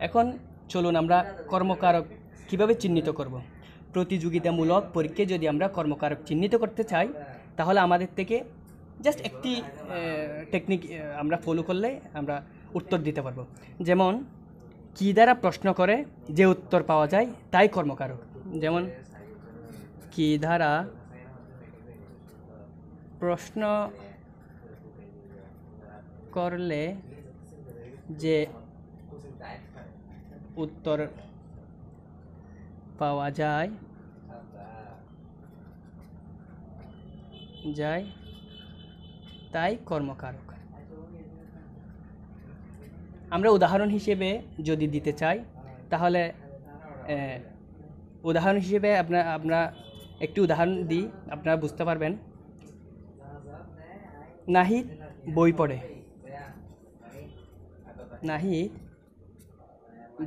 এখন চলুন আমরা কর্মকারক কিভাবে চিহ্নিত করব। প্রতিযোগিতামূলক পরীক্ষায় যদি আমরা কর্মকারক চিহ্নিত করতে চাই তাহলে আমাদের থেকে জাস্ট একটি টেকনিক আমরা ফলো করলে আমরা উত্তর দিতে পারবো। যেমন কী দ্বারা প্রশ্ন করে যে উত্তর পাওয়া যায় তাই কর্মকারক। যেমন কী দ্বারা প্রশ্ন করলে যে উত্তর পাওয়া যায় তাই কর্মকারক। আমরা উদাহরণ হিসেবে যদি দিতে চাই তাহলে উদাহরণ হিসেবে আমরা একটি উদাহরণ দিই, আপনারা বুঝতে পারবেন। নাহিদ বই পড়ে। নাহিদ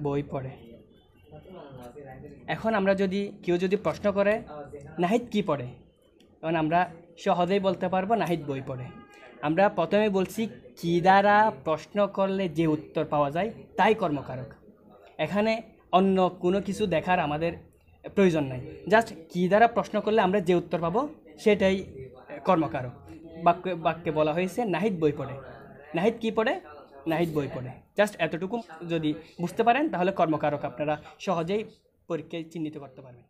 বই পড়ে। এখন আমরা কেউ যদি প্রশ্ন করে নাহিদ কি পড়ে, তখন আমরা সহজেই বলতে পারবো নাহিদ বই পড়ে। আমরা প্রথমে বলছি কী দ্বারা প্রশ্ন করলে যে উত্তর পাওয়া যায় তাই কর্মকারক। এখানে অন্য কোনো কিছু দেখার আমাদের প্রয়োজন নাই, জাস্ট কী দ্বারা প্রশ্ন করলে আমরা যে উত্তর পাবো সেটাই কর্মকারক। বাক্যে বলা হয়েছে নাহিদ বই পড়ে। নাহিদ কি পড়ে? নাহিদ বই পড়ে। জাস্ট এতটুকু যদি বুঝতে পারেন তাহলে কর্মকারক আপনারা সহজেই পরীক্ষায় চিহ্নিত করতে পারবেন।